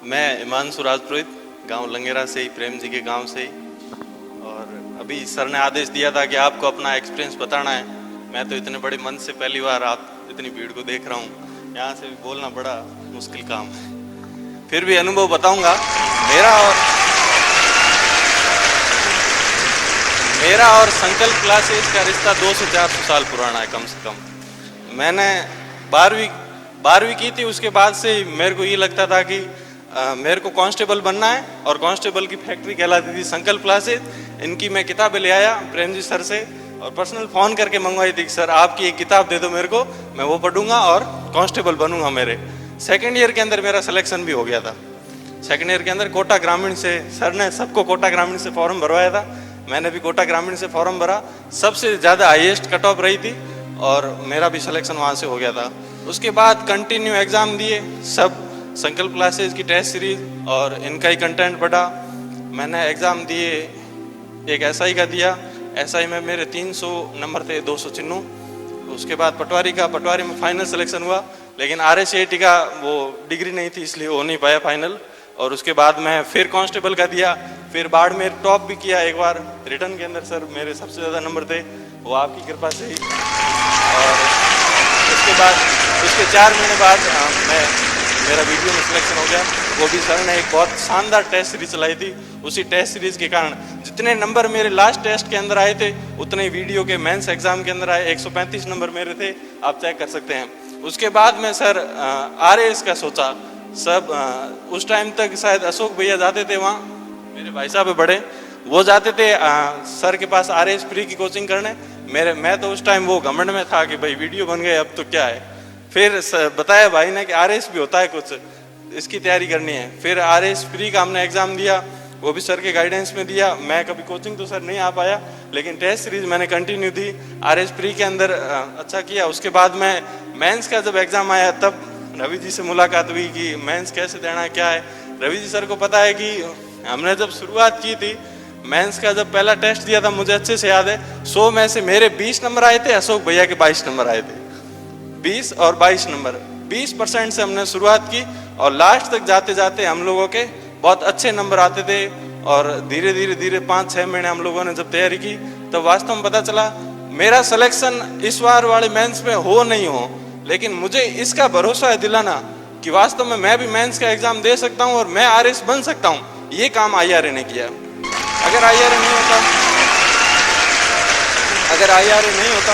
मैं हिमांशु राजपुरोहित, गांव लंगेरा से ही, प्रेम जी के गांव से ही। और अभी सर ने आदेश दिया था कि आपको अपना एक्सपीरियंस बताना है। मैं तो इतने बड़े मन से पहली बार आप इतनी भीड़ को देख रहा हूँ, यहाँ से भी बोलना बड़ा मुश्किल काम है। फिर भी अनुभव बताऊंगा। मेरा और संकल्प क्लासेस का रिश्ता 200-400 साल पुराना है कम से कम। मैंने 12वीं की थी, उसके बाद से मेरे को ये लगता था कि मेरे को कांस्टेबल बनना है, और कांस्टेबल की फैक्ट्री कहलाती थी संकल्प क्लासेस। इनकी मैं किताबें ले आया प्रेम जी सर से, और पर्सनल फ़ोन करके मंगवाई थी कि सर आपकी एक किताब दे दो मेरे को, मैं वो पढ़ूंगा और कांस्टेबल बनूंगा। मेरे सेकेंड ईयर के अंदर मेरा सिलेक्शन भी हो गया था। सेकेंड ईयर के अंदर कोटा ग्रामीण से, सर ने सबको कोटा ग्रामीण से फॉर्म भरवाया था, मैंने भी कोटा ग्रामीण से फॉर्म भरा। सबसे ज़्यादा हाईएस्ट कट ऑफ रही थी और मेरा भी सिलेक्शन वहाँ से हो गया था। उसके बाद कंटिन्यू एग्ज़ाम दिए, सब संकल्प क्लासेस की टेस्ट सीरीज और इनका ही कंटेंट पढ़ा। मैंने एग्ज़ाम दिए, एक एसआई का दिया, एसआई में मेरे 300 नंबर थे, 296। उसके बाद पटवारी में फाइनल सिलेक्शन हुआ, लेकिन RSAT का वो डिग्री नहीं थी इसलिए हो नहीं पाया फाइनल। और उसके बाद मैं फिर कांस्टेबल का दिया, फिर बाड़मेर टॉप भी किया एक बार। रिटर्न के अंदर सर मेरे सबसे ज़्यादा नंबर थे, वो आपकी कृपा से ही। और उसके बाद उसके 4 महीने बाद मेरा वीडियो में सिलेक्शन हो गया। वो भी सर ने एक बहुत शानदार टेस्ट सीरीज चलाई थी। उसी टेस्ट सीरीज के कारण जितने नंबर मेरे लास्ट टेस्ट के अंदर आए थे, उतने ही वीडियो के मेंस एग्जाम के अंदर आए। 135 नंबर मेरे थे, आप चेक कर सकते हैं। उसके बाद में सर RAS का सोचा। सब उस टाइम तक शायद अशोक भैया जाते थे वहाँ, मेरे भाई साहब बड़े, वो जाते थे सर के पास RAS प्री की कोचिंग करने। मैं तो उस टाइम वो घमंड में था कि भाई वीडियो बन गए अब तो क्या है। फिर बताया भाई ने कि RAS भी होता है कुछ, इसकी तैयारी करनी है। फिर RAS प्री का हमने एग्ज़ाम दिया, वो भी सर के गाइडेंस में दिया। मैं कभी कोचिंग तो सर नहीं आ पाया, लेकिन टेस्ट सीरीज मैंने कंटिन्यू दी। RAS प्री के अंदर अच्छा किया। उसके बाद मैं मेंस का जब एग्ज़ाम आया, तब रवि जी से मुलाकात हुई कि मेंस कैसे देना है, क्या है। रवि जी सर को पता है कि हमने जब शुरुआत की थी, मेंस का जब पहला टेस्ट दिया था, मुझे अच्छे से याद है, 100 में से मेरे 20 नंबर आए थे, अशोक भैया के 22 नंबर आए थे। 20 और 22 नंबर, 20% से हमने शुरुआत की, और लास्ट तक जाते जाते हम लोगों के बहुत अच्छे नंबर आते थे। और धीरे धीरे 5-6 महीने हम लोगों ने जब तैयारी की, तब वास्तव में पता चला मेरा सिलेक्शन इस बार वाले मेंस में हो नहीं हो, लेकिन मुझे इसका भरोसा है दिलाना कि वास्तव में मैं भी मेंस का एग्जाम दे सकता हूं और मैं RAS बन सकता हूं। ये काम IRA ने किया। अगर IRA नहीं होता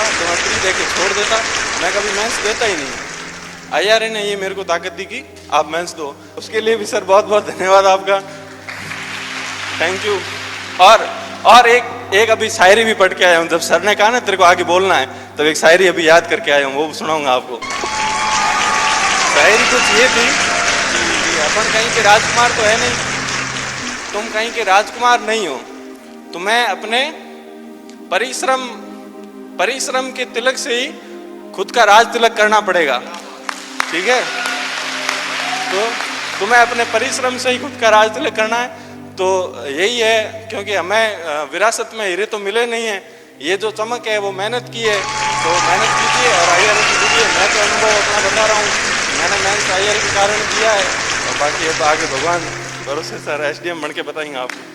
तो मैं प्री देके छोड़ देता, मैं कभी मेंस देता ही नहीं। IRA ने ये मेरे को ताकत दी कि आप मेंस दो। उसके लिए भी सर बहुत बहुत धन्यवाद आपका, थैंक यू। और एक अभी शायरी भी पढ़ के आया हूँ। जब सर ने कहा ना तेरे को आगे बोलना है, तब एक शायरी अभी याद करके आया हूँ, वो सुनाऊंगा आपको। शायरी कुछ ये थी कि अपन कहीं के राजकुमार तो है नहीं, तुम कहीं के राजकुमार नहीं हो, तुम्हें अपने परिश्रम के तिलक से ही खुद का राज तिलक करना पड़ेगा, ठीक है। तो तुम्हें अपने परिश्रम से ही खुद का राज तिलक करना है। तो यही है, क्योंकि हमें विरासत में हीरे तो मिले नहीं है, ये जो चमक है वो मेहनत की है। तो मेहनत कीजिए और IRA की दीजिए। मैं तो अनुभव अपना बता रहा हूँ, मैंने मेंस IRA के कारण किया है, और बाकी अब आगे भगवान भरोसे सर SDM बन के बताएंगे आपको।